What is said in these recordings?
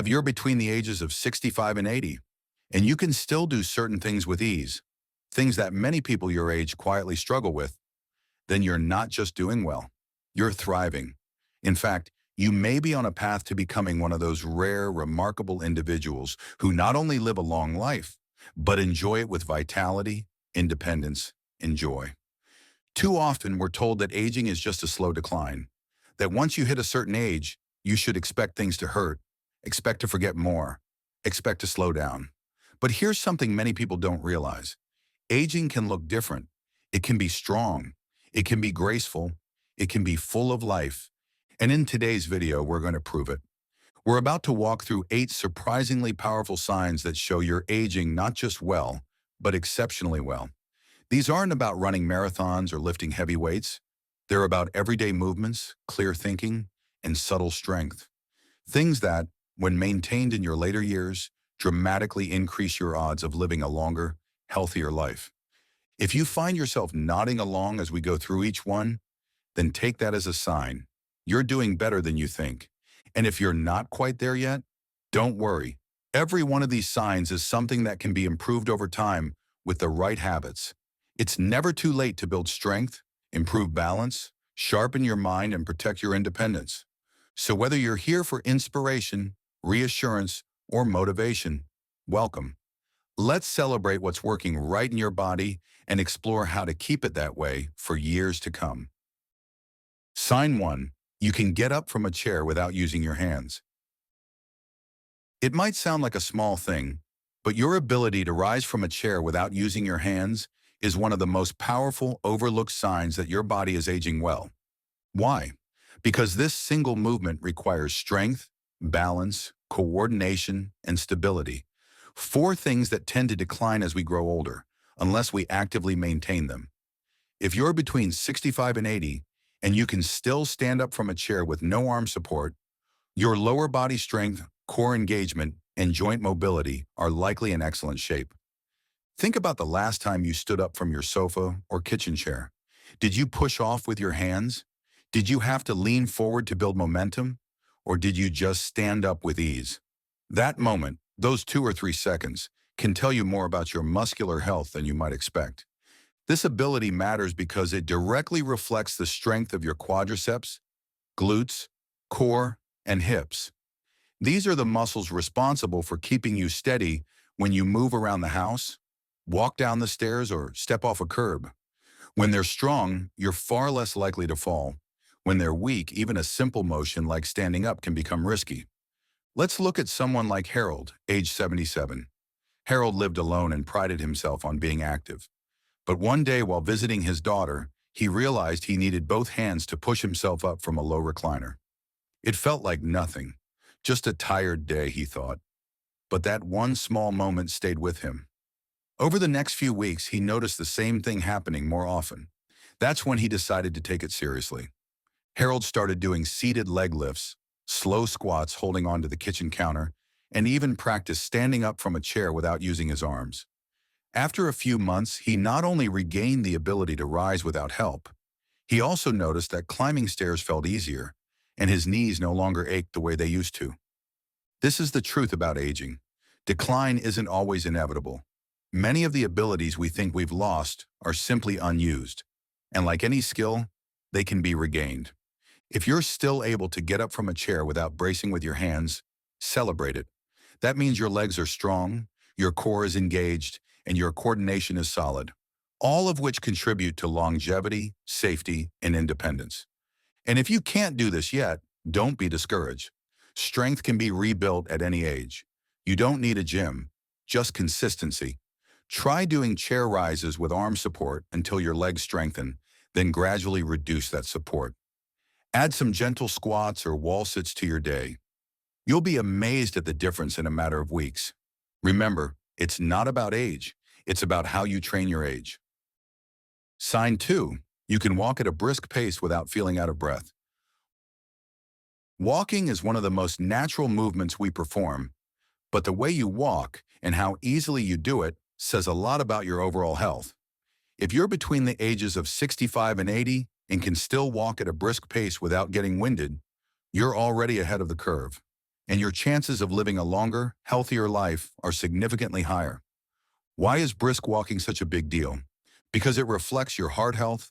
If you're between the ages of 65 and 80, and you can still do certain things with ease, things that many people your age quietly struggle with, then you're not just doing well, you're thriving. In fact, you may be on a path to becoming one of those rare, remarkable individuals who not only live a long life, but enjoy it with vitality, independence, and joy. Too often, we're told that aging is just a slow decline, that once you hit a certain age, you should expect things to hurt, expect to forget more, expect to slow down. But here's something many people don't realize. Aging can look different. It can be strong. It can be graceful. It can be full of life. And in today's video, we're going to prove it. We're about to walk through 8 surprisingly powerful signs that show you're aging not just well, but exceptionally well. These aren't about running marathons or lifting heavy weights. They're about everyday movements, clear thinking, and subtle strength. Things that, when maintained in your later years, dramatically increase your odds of living a longer, healthier life. If you find yourself nodding along as we go through each one, then take that as a sign. You're doing better than you think. And if you're not quite there yet, don't worry. Every one of these signs is something that can be improved over time with the right habits. It's never too late to build strength, improve balance, sharpen your mind, and protect your independence. So whether you're here for inspiration, reassurance, or motivation, welcome. Let's celebrate what's working right in your body and explore how to keep it that way for years to come. Sign 1. You can get up from a chair without using your hands. It might sound like a small thing, but your ability to rise from a chair without using your hands is one of the most powerful, overlooked signs that your body is aging well. Why? Because this single movement requires strength, balance, coordination, and stability. 4 things that tend to decline as we grow older, unless we actively maintain them. If you're between 65 and 80, and you can still stand up from a chair with no arm support, your lower body strength, core engagement, and joint mobility are likely in excellent shape. Think about the last time you stood up from your sofa or kitchen chair. Did you push off with your hands? Did you have to lean forward to build momentum? Or did you just stand up with ease? That moment, those 2 or 3 seconds, can tell you more about your muscular health than you might expect. This ability matters because it directly reflects the strength of your quadriceps, glutes, core, and hips. These are the muscles responsible for keeping you steady when you move around the house, walk down the stairs, or step off a curb. When they're strong, you're far less likely to fall. When they're weak, even a simple motion like standing up can become risky. Let's look at someone like Harold, age 77. Harold lived alone and prided himself on being active. But one day while visiting his daughter, he realized he needed both hands to push himself up from a low recliner. It felt like nothing, just a tired day, he thought. But that one small moment stayed with him. Over the next few weeks, he noticed the same thing happening more often. That's when he decided to take it seriously. Harold started doing seated leg lifts, slow squats holding onto the kitchen counter, and even practiced standing up from a chair without using his arms. After a few months, he not only regained the ability to rise without help, he also noticed that climbing stairs felt easier, and his knees no longer ached the way they used to. This is the truth about aging. Decline isn't always inevitable. Many of the abilities we think we've lost are simply unused, and like any skill, they can be regained. If you're still able to get up from a chair without bracing with your hands, celebrate it. That means your legs are strong, your core is engaged, and your coordination is solid, all of which contribute to longevity, safety, and independence. And if you can't do this yet, don't be discouraged. Strength can be rebuilt at any age. You don't need a gym, just consistency. Try doing chair rises with arm support until your legs strengthen, then gradually reduce that support. Add some gentle squats or wall sits to your day. You'll be amazed at the difference in a matter of weeks. Remember, it's not about age, it's about how you train your age. Sign 2. You can walk at a brisk pace without feeling out of breath. Walking is one of the most natural movements we perform, but the way you walk and how easily you do it says a lot about your overall health. If you're between the ages of 65 and 80 and can still walk at a brisk pace without getting winded, you're already ahead of the curve. and your chances of living a longer, healthier life are significantly higher. Why is brisk walking such a big deal? Because it reflects your heart health,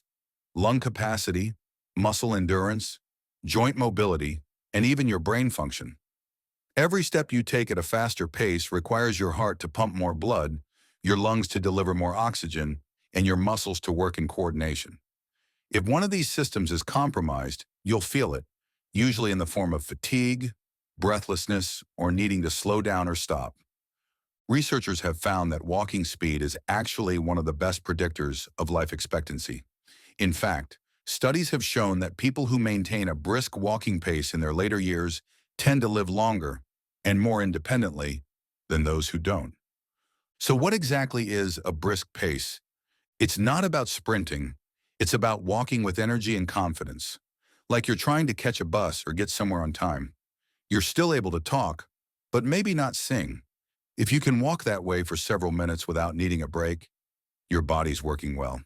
lung capacity, muscle endurance, joint mobility, and even your brain function. Every step you take at a faster pace requires your heart to pump more blood, your lungs to deliver more oxygen, and your muscles to work in coordination. If one of these systems is compromised, you'll feel it, usually in the form of fatigue, breathlessness, or needing to slow down or stop. Researchers have found that walking speed is actually one of the best predictors of life expectancy. In fact, studies have shown that people who maintain a brisk walking pace in their later years tend to live longer and more independently than those who don't. So what exactly is a brisk pace? It's not about sprinting. It's about walking with energy and confidence, like you're trying to catch a bus or get somewhere on time. You're still able to talk, but maybe not sing. If you can walk that way for several minutes without needing a break, your body's working well.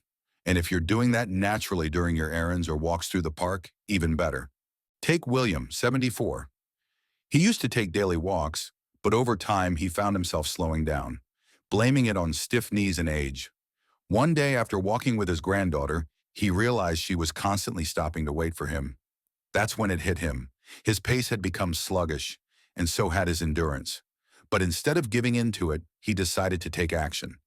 And if you're doing that naturally during your errands or walks through the park, even better. Take William, 74. He used to take daily walks, but over time he found himself slowing down, blaming it on stiff knees and age. One day after walking with his granddaughter, he realized she was constantly stopping to wait for him. That's when it hit him. His pace had become sluggish, and so had his endurance. But instead of giving in to it, he decided to take action.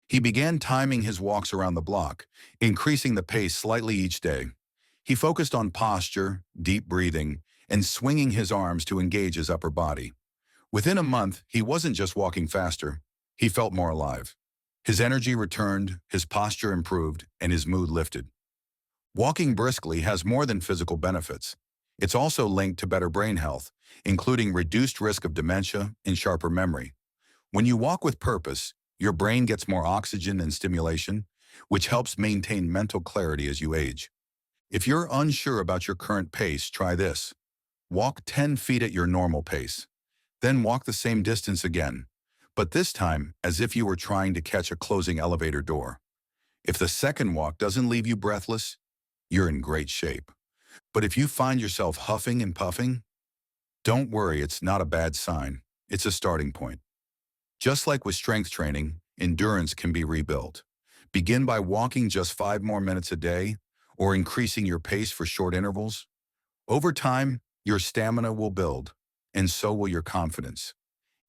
He began timing his walks around the block, increasing the pace slightly each day. He focused on posture, deep breathing, and swinging his arms to engage his upper body. Within a month, he wasn't just walking faster, he felt more alive. His energy returned, his posture improved, and his mood lifted. Walking briskly has more than physical benefits. It's also linked to better brain health, including reduced risk of dementia and sharper memory. When you walk with purpose, your brain gets more oxygen and stimulation, which helps maintain mental clarity as you age. If you're unsure about your current pace, try this. Walk 10 feet at your normal pace. Then walk the same distance again, but this time as if you were trying to catch a closing elevator door. If the second walk doesn't leave you breathless, you're in great shape. But if you find yourself huffing and puffing, don't worry, it's not a bad sign. It's a starting point. Just like with strength training, endurance can be rebuilt. Begin by walking just 5 more minutes a day or increasing your pace for short intervals. Over time, your stamina will build, and so will your confidence.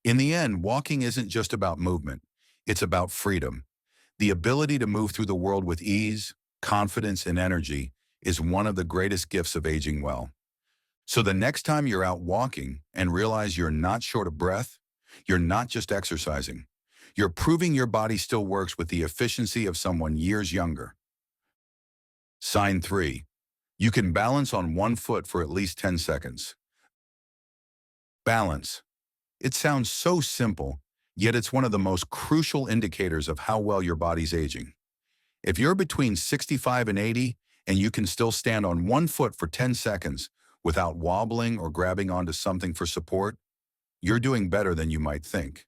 In the end, walking isn't just about movement. It's about freedom. The ability to move through the world with ease, confidence, and energy is one of the greatest gifts of aging well. So the next time you're out walking and realize you're not short of breath, you're not just exercising. You're proving your body still works with the efficiency of someone years younger. Sign 3. You can balance on one foot for at least 10 seconds. Balance. It sounds so simple, yet it's one of the most crucial indicators of how well your body's aging. If you're between 65 and 80 and you can still stand on one foot for 10 seconds without wobbling or grabbing onto something for support, you're doing better than you might think.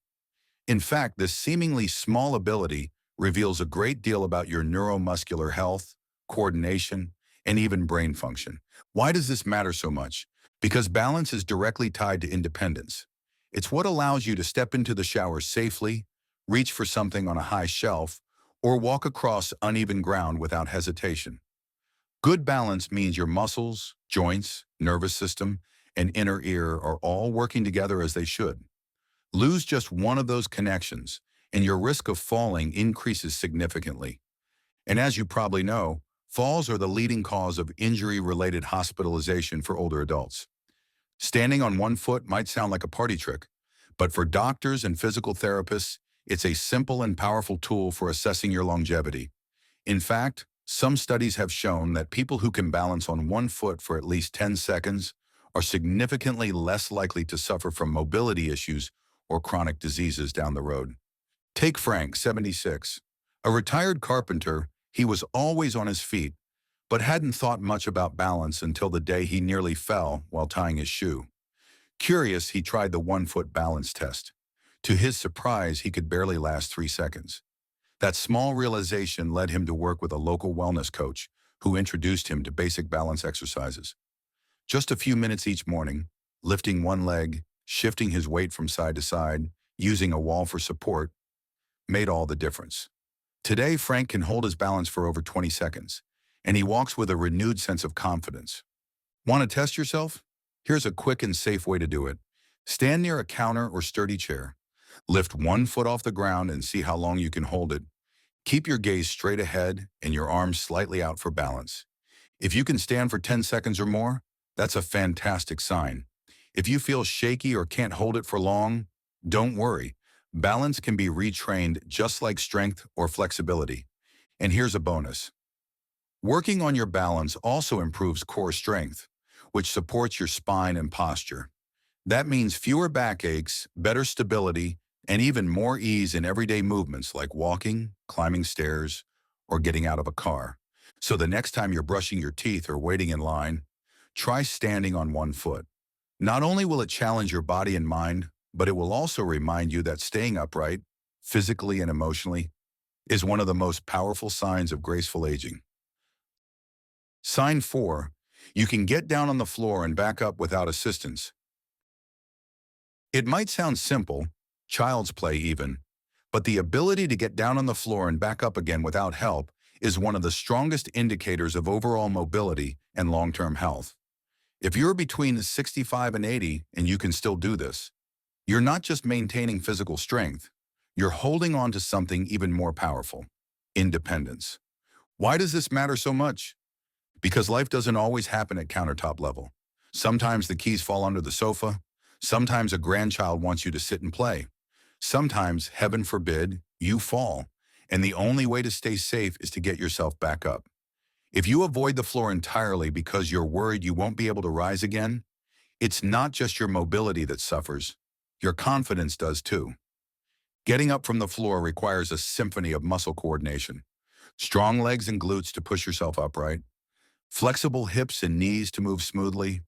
In fact, this seemingly small ability reveals a great deal about your neuromuscular health, coordination, and even brain function. Why does this matter so much? Because balance is directly tied to independence. It's what allows you to step into the shower safely, reach for something on a high shelf, or walk across uneven ground without hesitation. Good balance means your muscles, joints, nervous system, and inner ear are all working together as they should. Lose just one of those connections, and your risk of falling increases significantly. And as you probably know, falls are the leading cause of injury-related hospitalization for older adults. Standing on one foot might sound like a party trick, but for doctors and physical therapists, it's a simple and powerful tool for assessing your longevity. In fact, some studies have shown that people who can balance on one foot for at least 10 seconds are significantly less likely to suffer from mobility issues or chronic diseases down the road. Take Frank, 76. A retired carpenter, he was always on his feet, but hadn't thought much about balance until the day he nearly fell while tying his shoe. Curious, he tried the one-foot balance test. To his surprise, he could barely last 3 seconds. That small realization led him to work with a local wellness coach who introduced him to basic balance exercises. Just a few minutes each morning, lifting one leg, shifting his weight from side to side, using a wall for support, made all the difference. Today, Frank can hold his balance for over 20 seconds, and he walks with a renewed sense of confidence. Want to test yourself? Here's a quick and safe way to do it. Stand near a counter or sturdy chair. Lift one foot off the ground and see how long you can hold it. Keep your gaze straight ahead and your arms slightly out for balance. If you can stand for 10 seconds or more, that's a fantastic sign. If you feel shaky or can't hold it for long, don't worry. Balance can be retrained just like strength or flexibility. And here's a bonus. Working on your balance also improves core strength, which supports your spine and posture. That means fewer backaches, better stability, and even more ease in everyday movements like walking, climbing stairs, or getting out of a car. So the next time you're brushing your teeth or waiting in line, try standing on one foot. Not only will it challenge your body and mind, but it will also remind you that staying upright, physically and emotionally, is one of the most powerful signs of graceful aging. Sign 4. You can get down on the floor and back up without assistance. It might sound simple, child's play even, but the ability to get down on the floor and back up again without help is one of the strongest indicators of overall mobility and long-term health. If you're between 65 and 80 and you can still do this, you're not just maintaining physical strength, you're holding on to something even more powerful: independence. Why does this matter so much? Because life doesn't always happen at countertop level. Sometimes the keys fall under the sofa. Sometimes a grandchild wants you to sit and play. Sometimes, heaven forbid, you fall, and the only way to stay safe is to get yourself back up. If you avoid the floor entirely because you're worried you won't be able to rise again, it's not just your mobility that suffers. Your confidence does too. Getting up from the floor requires a symphony of muscle coordination. Strong legs and glutes to push yourself upright, flexible hips and knees to move smoothly,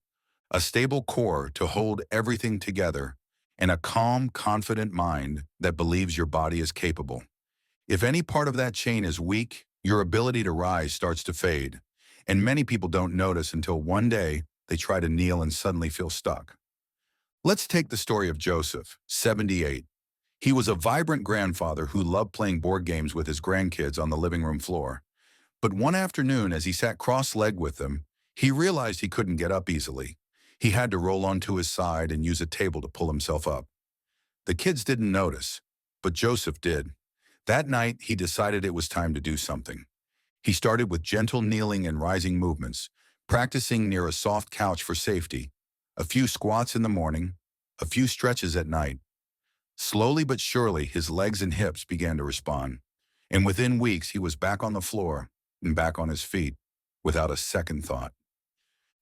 a stable core to hold everything together, and a calm, confident mind that believes your body is capable. If any part of that chain is weak, your ability to rise starts to fade, and many people don't notice until one day they try to kneel and suddenly feel stuck. Let's take the story of Joseph, 78. He was a vibrant grandfather who loved playing board games with his grandkids on the living room floor. But one afternoon, as he sat cross-legged with them, he realized he couldn't get up easily. He had to roll onto his side and use a table to pull himself up. The kids didn't notice, but Joseph did. That night, he decided it was time to do something. He started with gentle kneeling and rising movements, practicing near a soft couch for safety, a few squats in the morning, a few stretches at night. Slowly but surely, his legs and hips began to respond, and within weeks, he was back on the floor and back on his feet without a second thought.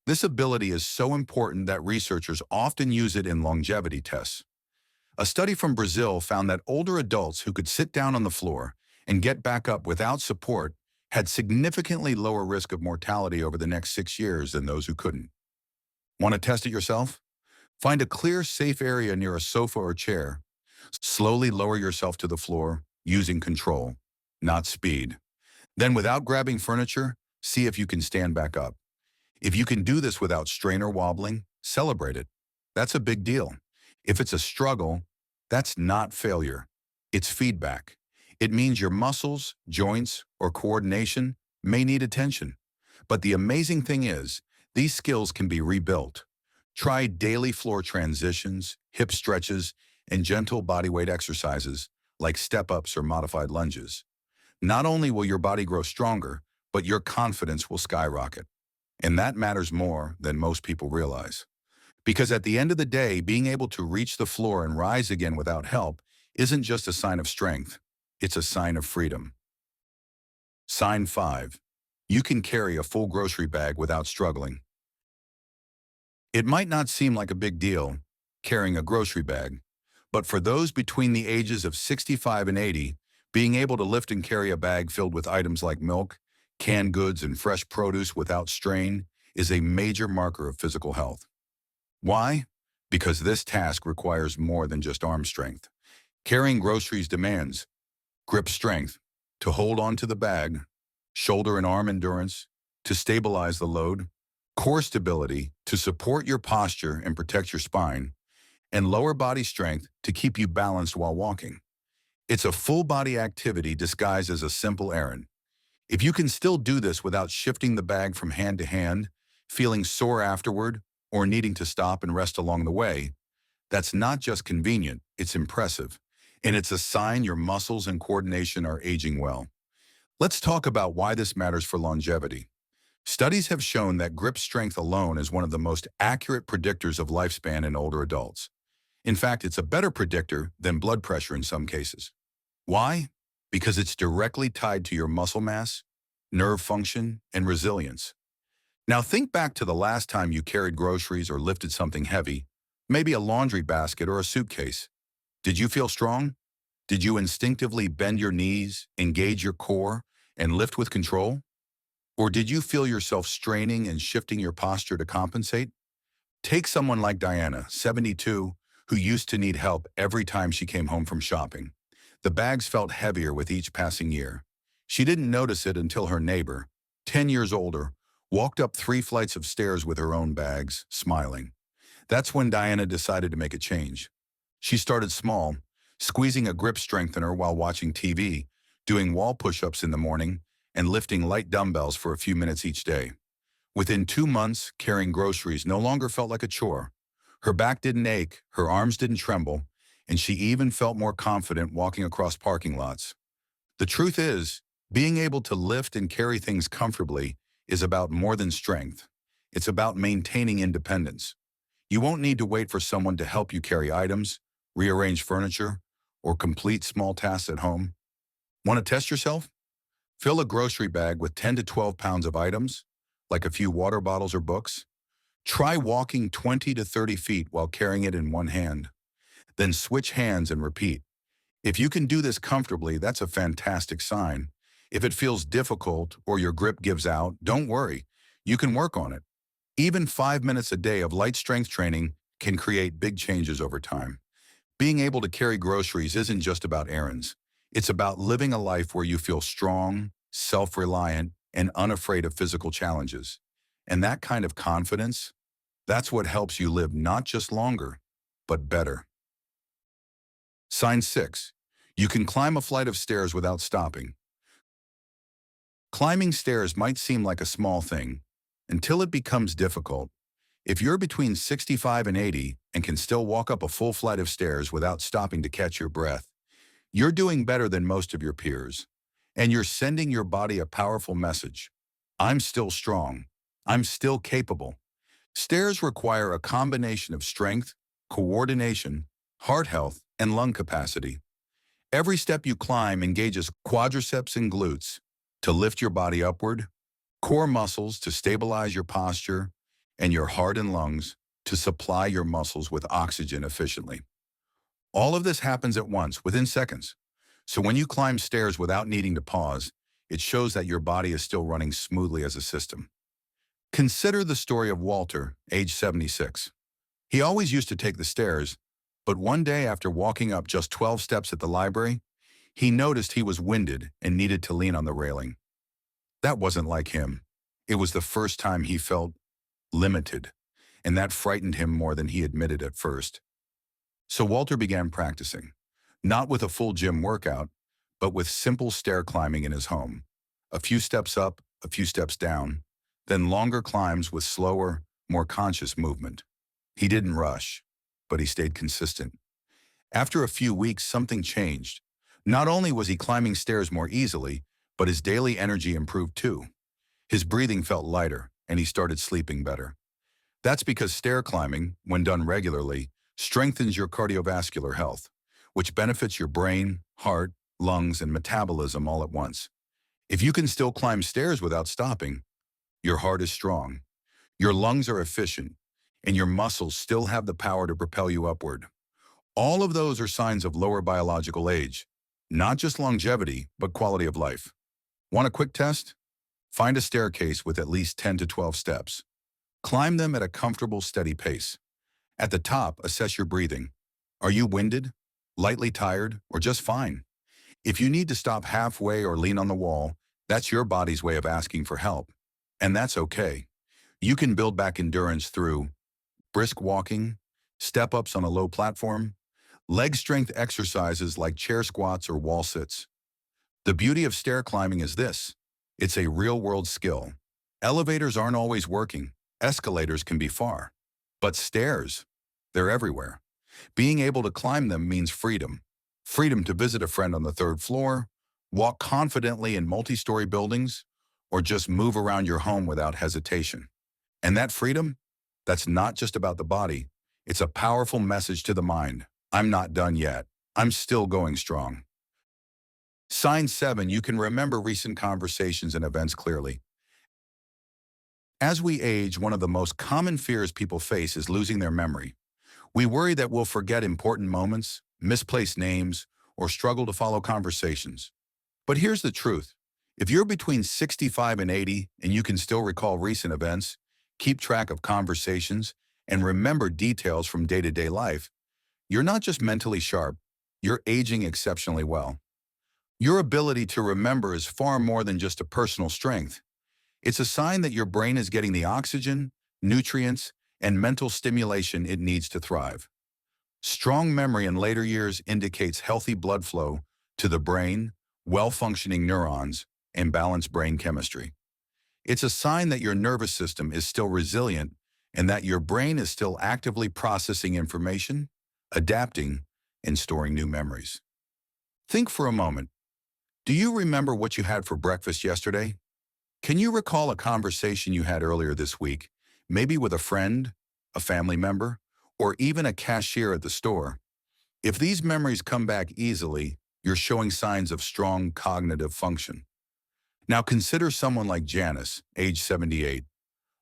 This ability is so important that researchers often use it in longevity tests. A study from Brazil found that older adults who could sit down on the floor and get back up without support had significantly lower risk of mortality over the next 6 years than those who couldn't. Want to test it yourself? Find a clear, safe area near a sofa or chair. Slowly lower yourself to the floor using control, not speed. Then, without grabbing furniture, see if you can stand back up. If you can do this without strain or wobbling, celebrate it. That's a big deal. If it's a struggle, that's not failure. It's feedback. It means your muscles, joints, or coordination may need attention. But the amazing thing is, these skills can be rebuilt. Try daily floor transitions, hip stretches, and gentle bodyweight exercises like step-ups or modified lunges. Not only will your body grow stronger, but your confidence will skyrocket. And that matters more than most people realize. Because at the end of the day, being able to reach the floor and rise again without help isn't just a sign of strength, it's a sign of freedom. Sign 5. You can carry a full grocery bag without struggling. It might not seem like a big deal, carrying a grocery bag, but for those between the ages of 65 and 80, being able to lift and carry a bag filled with items like milk, canned goods, and fresh produce without strain is a major marker of physical health. Why? Because this task requires more than just arm strength. Carrying groceries demands grip strength to hold on to the bag, shoulder and arm endurance to stabilize the load, core stability to support your posture and protect your spine, and lower body strength to keep you balanced while walking. It's a full body activity disguised as a simple errand. If you can still do this without shifting the bag from hand to hand, feeling sore afterward, or needing to stop and rest along the way, that's not just convenient, it's impressive. And it's a sign your muscles and coordination are aging well. Let's talk about why this matters for longevity. Studies have shown that grip strength alone is one of the most accurate predictors of lifespan in older adults. In fact, it's a better predictor than blood pressure in some cases. Why? Because it's directly tied to your muscle mass, nerve function, and resilience. Now think back to the last time you carried groceries or lifted something heavy, maybe a laundry basket or a suitcase. Did you feel strong? Did you instinctively bend your knees, engage your core, and lift with control? Or did you feel yourself straining and shifting your posture to compensate? Take someone like Diana, 72, who used to need help every time she came home from shopping. The bags felt heavier with each passing year. She didn't notice it until her neighbor, 10 years older, walked up 3 flights of stairs with her own bags, smiling. That's when Diana decided to make a change. She started small, squeezing a grip strengthener while watching TV, doing wall push-ups in the morning, and lifting light dumbbells for a few minutes each day. Within 2 months, carrying groceries no longer felt like a chore. Her back didn't ache, her arms didn't tremble, and she even felt more confident walking across parking lots. The truth is, being able to lift and carry things comfortably is about more than strength. It's about maintaining independence. You won't need to wait for someone to help you carry items, rearrange furniture, or complete small tasks at home. Want to test yourself? Fill a grocery bag with 10 to 12 pounds of items, like a few water bottles or books. Try walking 20 to 30 feet while carrying it in one hand. Then switch hands and repeat. If you can do this comfortably, that's a fantastic sign. If it feels difficult or your grip gives out, don't worry. You can work on it. Even 5 minutes a day of light strength training can create big changes over time. Being able to carry groceries isn't just about errands. It's about living a life where you feel strong, self-reliant, and unafraid of physical challenges. And that kind of confidence, that's what helps you live not just longer, but better. Sign 6. You can climb a flight of stairs without stopping. Climbing stairs might seem like a small thing until it becomes difficult. If you're between 65 and 80 and can still walk up a full flight of stairs without stopping to catch your breath, you're doing better than most of your peers. And you're sending your body a powerful message. I'm still strong. I'm still capable. Stairs require a combination of strength, coordination, heart health, and lung capacity. Every step you climb engages quadriceps and glutes to lift your body upward, core muscles to stabilize your posture, and your heart and lungs to supply your muscles with oxygen efficiently. All of this happens at once, within seconds. So when you climb stairs without needing to pause, it shows that your body is still running smoothly as a system. Consider the story of Walter, age 76. He always used to take the stairs, but one day after walking up just 12 steps at the library, he noticed he was winded and needed to lean on the railing. That wasn't like him. It was the first time he felt limited, and that frightened him more than he admitted at first. So Walter began practicing, not with a full gym workout, but with simple stair climbing in his home. A few steps up, a few steps down, then longer climbs with slower, more conscious movement. He didn't rush, but he stayed consistent. After a few weeks, something changed. Not only was he climbing stairs more easily, but his daily energy improved too. His breathing felt lighter, and he started sleeping better. That's because stair climbing, when done regularly, strengthens your cardiovascular health, which benefits your brain, heart, lungs, and metabolism all at once. If you can still climb stairs without stopping, your heart is strong, your lungs are efficient, and your muscles still have the power to propel you upward. All of those are signs of lower biological age, not just longevity, but quality of life. Want a quick test? Find a staircase with at least 10 to 12 steps. Climb them at a comfortable, steady pace. At the top, assess your breathing. Are you winded, lightly tired, or just fine? If you need to stop halfway or lean on the wall, that's your body's way of asking for help. And that's okay. You can build back endurance through brisk walking, step-ups on a low platform, leg strength exercises like chair squats or wall sits. The beauty of stair climbing is this: it's a real-world skill. Elevators aren't always working. Escalators can be far. But stairs, they're everywhere. Being able to climb them means freedom. Freedom to visit a friend on the third floor, walk confidently in multi-story buildings, or just move around your home without hesitation. And that freedom, that's not just about the body. It's a powerful message to the mind. I'm not done yet. I'm still going strong. Sign 7, you can remember recent conversations and events clearly. As we age, one of the most common fears people face is losing their memory. We worry that we'll forget important moments, misplace names, or struggle to follow conversations. But here's the truth. If you're between 65 and 80 and you can still recall recent events, keep track of conversations, and remember details from day-to-day life, you're not just mentally sharp, you're aging exceptionally well. Your ability to remember is far more than just a personal strength. It's a sign that your brain is getting the oxygen, nutrients, and mental stimulation it needs to thrive. Strong memory in later years indicates healthy blood flow to the brain, well-functioning neurons, and balanced brain chemistry. It's a sign that your nervous system is still resilient and that your brain is still actively processing information, adapting, and storing new memories. Think for a moment. Do you remember what you had for breakfast yesterday? Can you recall a conversation you had earlier this week, maybe with a friend, a family member, or even a cashier at the store? If these memories come back easily, you're showing signs of strong cognitive function. Now consider someone like Janice, age 78.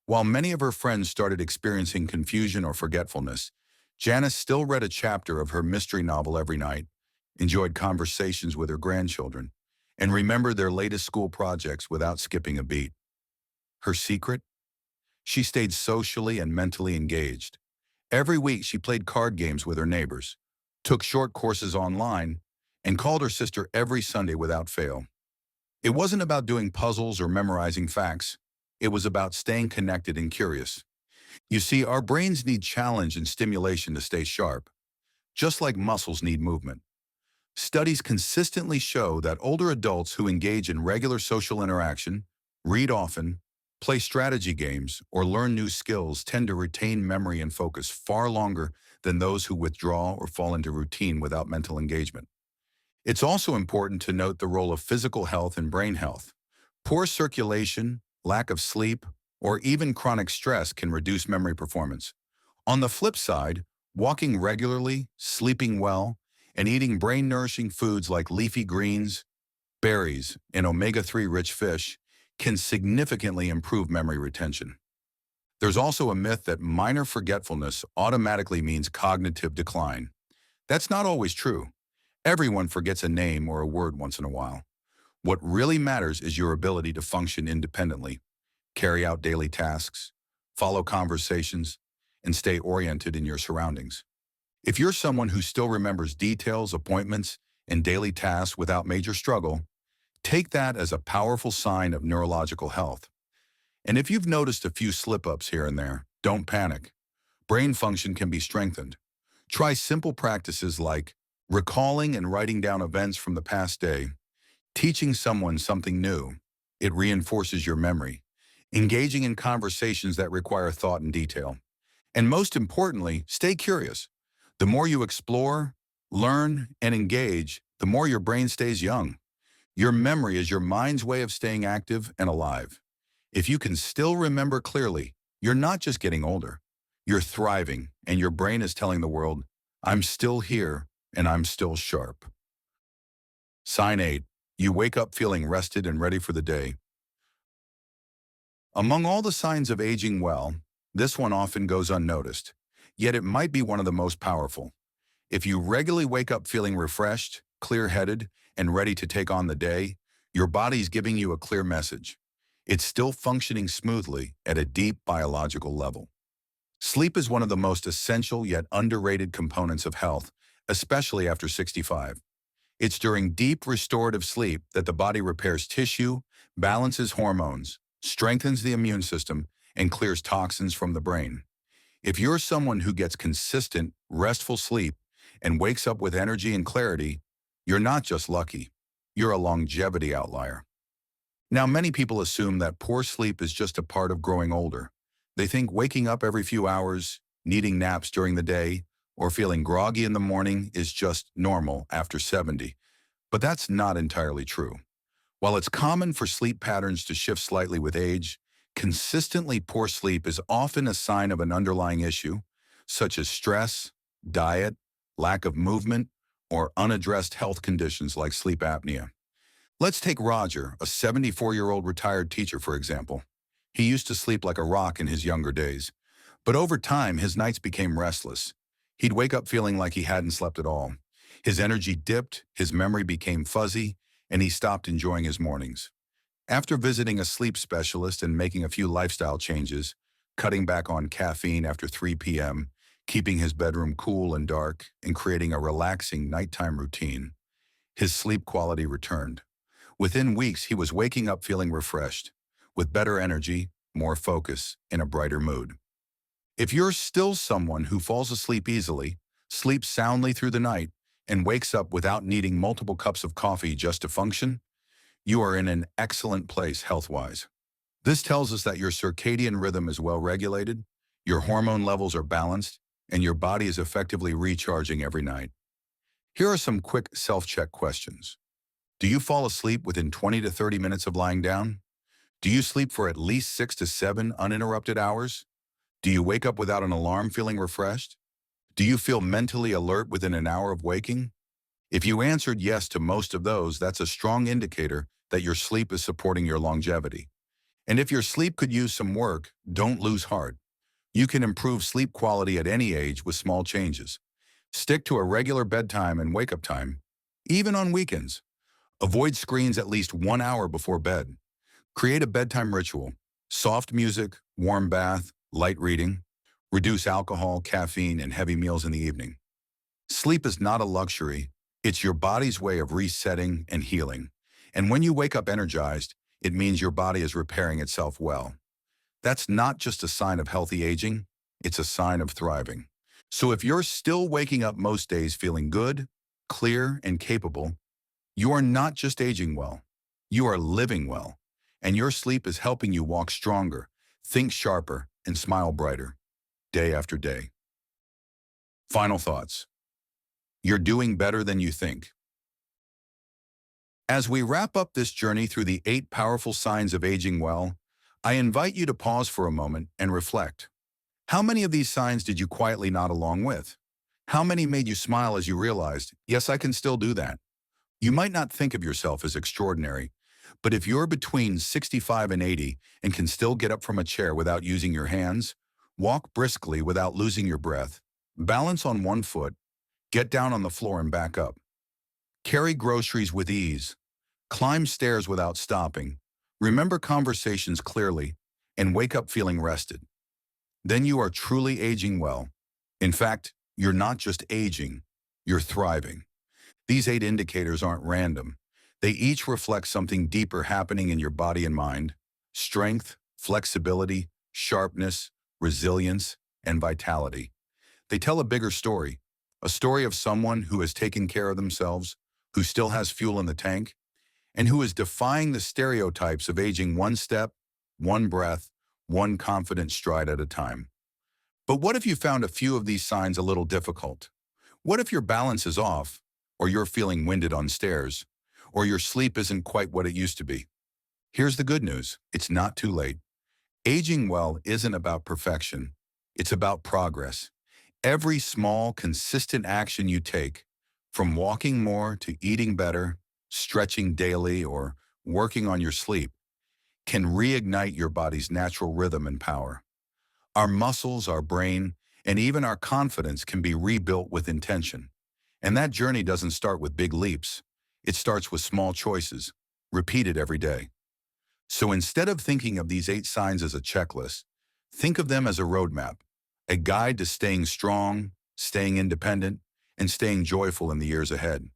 While many of her friends started experiencing confusion or forgetfulness, Janice still read a chapter of her mystery novel every night, enjoyed conversations with her grandchildren, and remembered their latest school projects without skipping a beat. Her secret? She stayed socially and mentally engaged. Every week she played card games with her neighbors, took short courses online, and called her sister every Sunday without fail. It wasn't about doing puzzles or memorizing facts. It was about staying connected and curious. You see, our brains need challenge and stimulation to stay sharp, just like muscles need movement. Studies consistently show that older adults who engage in regular social interaction, read often, play strategy games, or learn new skills tend to retain memory and focus far longer than those who withdraw or fall into routine without mental engagement. It's also important to note the role of physical health and brain health. Poor circulation, lack of sleep, or even chronic stress can reduce memory performance. On the flip side, walking regularly, sleeping well, and eating brain-nourishing foods like leafy greens, berries, and omega-3 rich fish can significantly improve memory retention. There's also a myth that minor forgetfulness automatically means cognitive decline. That's not always true. Everyone forgets a name or a word once in a while. What really matters is your ability to function independently, carry out daily tasks, follow conversations, and stay oriented in your surroundings. If you're someone who still remembers details, appointments, and daily tasks without major struggle, take that as a powerful sign of neurological health. And if you've noticed a few slip-ups here and there, don't panic. Brain function can be strengthened. Try simple practices like recalling and writing down events from the past day, teaching someone something new. It reinforces your memory. Engaging in conversations that require thought and detail. And most importantly, stay curious. The more you explore, learn, and engage, the more your brain stays young. Your memory is your mind's way of staying active and alive. If you can still remember clearly, you're not just getting older. You're thriving, and your brain is telling the world, I'm still here, and I'm still sharp. Sign 8. You wake up feeling rested and ready for the day. Among all the signs of aging well, this one often goes unnoticed, yet it might be one of the most powerful. If you regularly wake up feeling refreshed, clear-headed, and ready to take on the day, your body's giving you a clear message. It's still functioning smoothly at a deep biological level. Sleep is one of the most essential yet underrated components of health, especially after 65. It's during deep restorative sleep that the body repairs tissue, balances hormones, strengthens the immune system, and clears toxins from the brain. If you're someone who gets consistent, restful sleep and wakes up with energy and clarity, you're not just lucky. You're a longevity outlier. Now, many people assume that poor sleep is just a part of growing older. They think waking up every few hours, needing naps during the day, or feeling groggy in the morning is just normal after 70. But that's not entirely true. While it's common for sleep patterns to shift slightly with age, consistently poor sleep is often a sign of an underlying issue, such as stress, diet, lack of movement, or unaddressed health conditions like sleep apnea. Let's take Roger, a 74-year-old retired teacher, for example. He used to sleep like a rock in his younger days, but over time, his nights became restless. He'd wake up feeling like he hadn't slept at all. His energy dipped, his memory became fuzzy, and he stopped enjoying his mornings. After visiting a sleep specialist and making a few lifestyle changes, cutting back on caffeine after 3 p.m., keeping his bedroom cool and dark, and creating a relaxing nighttime routine, his sleep quality returned. Within weeks, he was waking up feeling refreshed, with better energy, more focus, and a brighter mood. If you're still someone who falls asleep easily, sleeps soundly through the night, and wakes up without needing multiple cups of coffee just to function, you are in an excellent place health-wise. This tells us that your circadian rhythm is well regulated, your hormone levels are balanced, and your body is effectively recharging every night. Here are some quick self-check questions. Do you fall asleep within 20 to 30 minutes of lying down? Do you sleep for at least 6 to 7 uninterrupted hours? Do you wake up without an alarm feeling refreshed? Do you feel mentally alert within an hour of waking? If you answered yes to most of those, that's a strong indicator that your sleep is supporting your longevity. And if your sleep could use some work, don't lose heart. You can improve sleep quality at any age with small changes. Stick to a regular bedtime and wake-up time, even on weekends. Avoid screens at least 1 hour before bed. Create a bedtime ritual: soft music, warm bath, light reading. Reduce alcohol, caffeine, and heavy meals in the evening. Sleep is not a luxury. It's your body's way of resetting and healing. And when you wake up energized, it means your body is repairing itself well. That's not just a sign of healthy aging, it's a sign of thriving. So if you're still waking up most days feeling good, clear, and capable, you are not just aging well, you are living well. And your sleep is helping you walk stronger, think sharper, and smile brighter, day after day. Final thoughts. You're doing better than you think. As we wrap up this journey through the 8 powerful signs of aging well, I invite you to pause for a moment and reflect. How many of these signs did you quietly nod along with? How many made you smile as you realized, yes, I can still do that? You might not think of yourself as extraordinary, but if you're between 65 and 80 and can still get up from a chair without using your hands, walk briskly without losing your breath, balance on one foot, get down on the floor and back up, carry groceries with ease, climb stairs without stopping, remember conversations clearly, and wake up feeling rested, then you are truly aging well. In fact, you're not just aging, you're thriving. These 8 indicators aren't random. They each reflect something deeper happening in your body and mind: strength, flexibility, sharpness, resilience, and vitality. They tell a bigger story, a story of someone who has taken care of themselves, who still has fuel in the tank, and who is defying the stereotypes of aging one step, one breath, one confident stride at a time. But what if you found a few of these signs a little difficult? What if your balance is off, or you're feeling winded on stairs, or your sleep isn't quite what it used to be? Here's the good news: it's not too late. Aging well isn't about perfection. It's about progress. Every small, consistent action you take, from walking more to eating better, stretching daily, or working on your sleep, can reignite your body's natural rhythm and power. Our muscles, our brain, and even our confidence can be rebuilt with intention. And that journey doesn't start with big leaps. It starts with small choices, repeated every day. So instead of thinking of these 8 signs as a checklist, think of them as a roadmap, a guide to staying strong, staying independent, and staying joyful in the years ahead.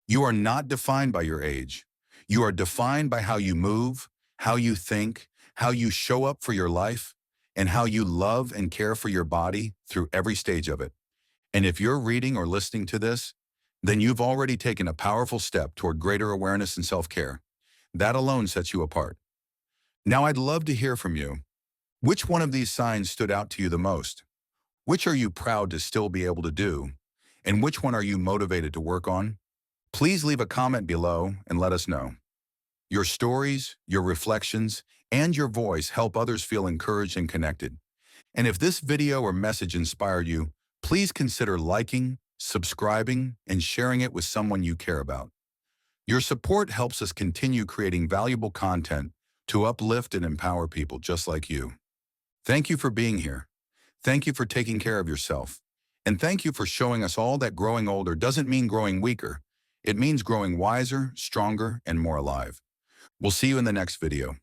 You are not defined by your age. You are defined by how you move, how you think, how you show up for your life, and how you love and care for your body through every stage of it. And if you're reading or listening to this, then you've already taken a powerful step toward greater awareness and self-care. That alone sets you apart. Now I'd love to hear from you. Which one of these signs stood out to you the most? Which are you proud to still be able to do? And which one are you motivated to work on? Please leave a comment below and let us know. Your stories, your reflections, and your voice help others feel encouraged and connected. And if this video or message inspired you, please consider liking, subscribing, and sharing it with someone you care about. Your support helps us continue creating valuable content to uplift and empower people just like you. Thank you for being here. Thank you for taking care of yourself. And thank you for showing us all that growing older doesn't mean growing weaker. It means growing wiser, stronger, and more alive. We'll see you in the next video.